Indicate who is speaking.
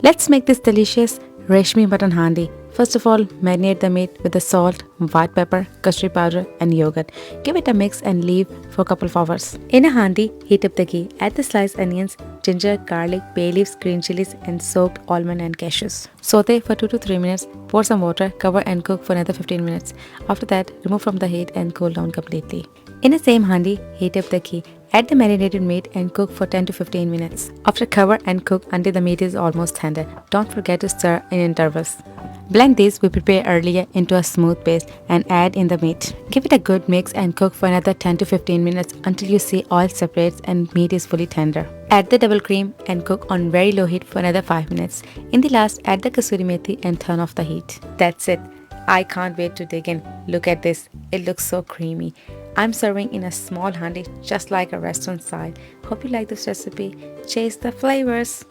Speaker 1: Let's make this delicious reshmi mutton handi. First of all, marinate the meat with the salt, white pepper, custard powder, and yogurt. Give it a mix and leave for a couple of hours. In a handi, heat up the ghee. Add the sliced onions, ginger, garlic, bay leaves, green chilies, and soaked almond and cashews. Saute for 2 to 3 minutes. Pour some water, cover and cook for another 15 minutes. After that, remove from the heat and cool down completely. In the same handi, heat up the ghee. Add the marinated meat and cook for 10 to 15 minutes. After, cover and cook until the meat is almost tender. Don't forget to stir in intervals. Blend these we prepared earlier into a smooth paste and add in the meat. Give it a good mix and cook for another 10 to 15 minutes until you see oil separates and meat is fully tender. Add the double cream and cook on very low heat for another 5 minutes. In the last, add the kasuri methi and turn off the heat. That's it. I can't wait to dig in. Look at this. It looks so creamy. I'm serving in a small handi just like a restaurant style. Hope you like this recipe. Chase the flavors.